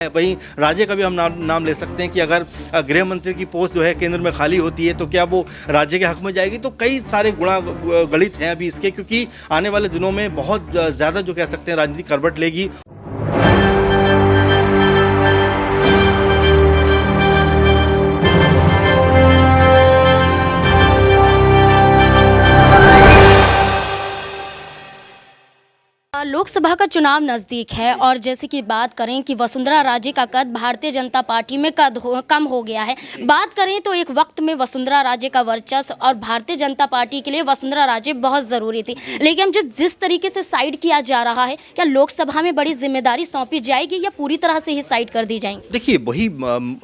वहीं राज्य का भी हम नाम ले सकते हैं कि अगर गृह मंत्री की पोस्ट जो है केंद्र में खाली होती है तो क्या वो राज्य के हक में जाएगी। तो कई सारे गुणा गणित हैं अभी इसके, क्योंकि आने वाले दिनों में बहुत ज़्यादा जो कह सकते हैं राजनीति करवट लेगी। लोकसभा का चुनाव नज़दीक है और जैसे कि बात करें कि वसुंधरा राजे का कद भारतीय जनता पार्टी में कम हो गया है। बात करें तो एक वक्त में वसुंधरा राजे का वर्चस्व और भारतीय जनता पार्टी के लिए वसुंधरा राजे बहुत ज़रूरी थी, लेकिन जब जिस तरीके से साइड किया जा रहा है, क्या लोकसभा में बड़ी जिम्मेदारी सौंपी जाएगी या पूरी तरह से ही साइड कर दी जाएंगी? देखिए, वही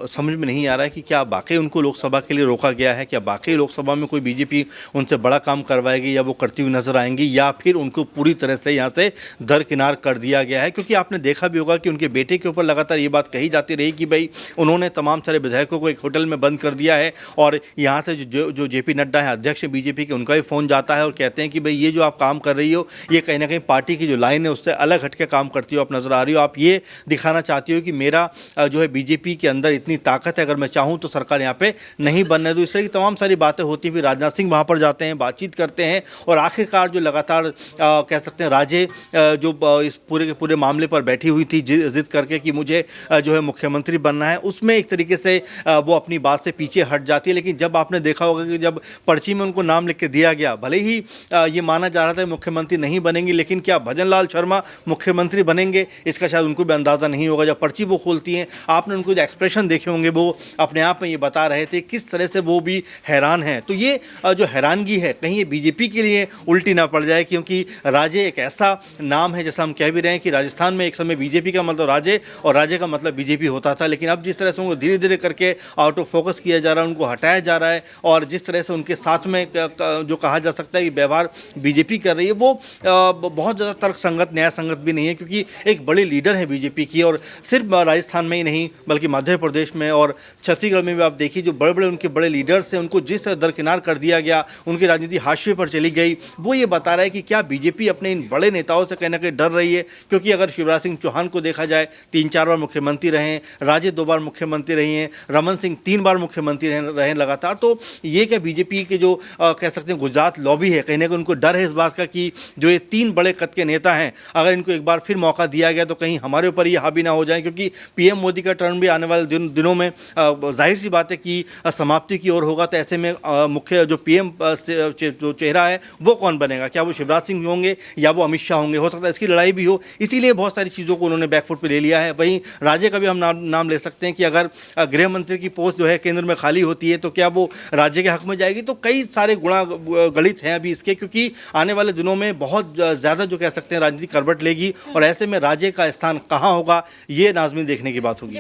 समझ में नहीं आ रहा है कि क्या वाकई उनको लोकसभा के लिए रोका गया है, क्या वाकई लोकसभा में कोई बीजेपी उनसे बड़ा काम करवाएगी या वो करती हुई नजर आएंगी, या फिर उनको पूरी तरह से यहाँ से दरकिनार कर दिया गया है। क्योंकि आपने देखा भी होगा कि उनके बेटे के ऊपर लगातार ये बात कही जाती रही कि भाई उन्होंने तमाम सारे विधायकों को एक होटल में बंद कर दिया है, और यहाँ से जो जेपी नड्डा है अध्यक्ष बीजेपी के, उनका भी फ़ोन जाता है और कहते हैं कि भाई ये जो आप काम कर रही हो ये कहीं ना कहीं पार्टी की जो लाइन है उससे अलग हट के काम करती हो, आप नज़र आ रही हो, आप ये दिखाना चाहती हो कि मेरा जो है बीजेपी के अंदर इतनी ताकत है, अगर मैं चाहूँ तो सरकार यहाँ पे नहीं बनने दो। इस तरह की तमाम सारी बातें होती हुई राजनाथ सिंह वहाँ पर जाते हैं, बातचीत करते हैं, और आखिरकार जो लगातार कह सकते हैं राजे जो इस पूरे के पूरे मामले पर बैठी हुई थी जिद करके कि मुझे जो है मुख्यमंत्री बनना है, उसमें एक तरीके से वो अपनी बात से पीछे हट जाती है। लेकिन जब आपने देखा होगा कि जब पर्ची में उनको नाम लिख के दिया गया, भले ही ये माना जा रहा था मुख्यमंत्री नहीं बनेंगे, लेकिन क्या भजन लाल शर्मा मुख्यमंत्री बनेंगे इसका शायद उनको भी अंदाज़ा नहीं होगा। जब पर्ची वो खोलती हैं, आपने उनको जो एक्सप्रेशन देखे होंगे, वो अपने आप में ये बता रहे थे किस तरह से वो भी हैरान हैं। तो ये जो हैरानगी है, कहीं ये बीजेपी के लिए उल्टी ना पड़ जाए, क्योंकि राजे एक ऐसा नाम है, जैसा हम कह भी रहे हैं कि राजस्थान में एक समय बीजेपी का मतलब राजे और राजे का मतलब बीजेपी होता था, लेकिन अब जिस तरह से उनको धीरे धीरे करके आउट ऑफ फोकस किया जा रहा है, उनको हटाया जा रहा है, और जिस तरह से उनके साथ में जो कहा जा सकता है कि व्यवहार बीजेपी कर रही है, वो बहुत ज़्यादा तर्क संगत, न्याय संगत भी नहीं है। क्योंकि एक बड़े लीडर हैं बीजेपी की, और सिर्फ राजस्थान में ही नहीं बल्कि मध्य प्रदेश में और छत्तीसगढ़ में भी आप देखिए जो बड़े बड़े उनके बड़े लीडर्स हैं, उनको जिस तरह दरकिनार कर दिया गया, उनकी राजनीति हाशिए पर चली गई, वो ये बता रहा है कि क्या बीजेपी अपने इन बड़े नेताओं से कहीं ना कहीं डर रही है। क्योंकि अगर शिवराज सिंह चौहान को देखा जाए, 3-4 बार मुख्यमंत्री रहे हैं, राजे 2 बार मुख्यमंत्री रही हैं, रमन सिंह 3 बार मुख्यमंत्री रहे लगातार, तो ये क्या बीजेपी के जो कह सकते हैं गुजरात लॉबी है, कहीं ना कहीं उनको डर है इस बात का कि जो ये 3 बड़े कद के नेता हैं, अगर इनको एक बार फिर मौका दिया गया तो कहीं हमारे ऊपर ये हावी ना हो जाए। क्योंकि पीएम मोदी का टर्न भी आने वाले दिनों में जाहिर सी बात है कि समाप्ति की ओर होगा। तो ऐसे में मुख्य जो पीएम जो चेहरा है वो कौन बनेगा, क्या वो शिवराज सिंह होंगे या वो अमित शाह होंगे, हो सकता है इसकी लड़ाई भी हो। इसीलिए बहुत सारी चीज़ों को उन्होंने बैकफुट पे ले लिया है। वहीं राज्य का भी हम नाम ले सकते हैं कि अगर गृह मंत्री की पोस्ट जो है केंद्र में खाली होती है तो क्या वो राज्य के हक में जाएगी। तो कई सारे गुणा गणित हैं अभी इसके, क्योंकि आने वाले दिनों में बहुत ज़्यादा जो कह सकते हैं राजनीति करवट लेगी, और ऐसे में राज्य का स्थान कहाँ होगा ये नाज़मीन देखने की बात होगी।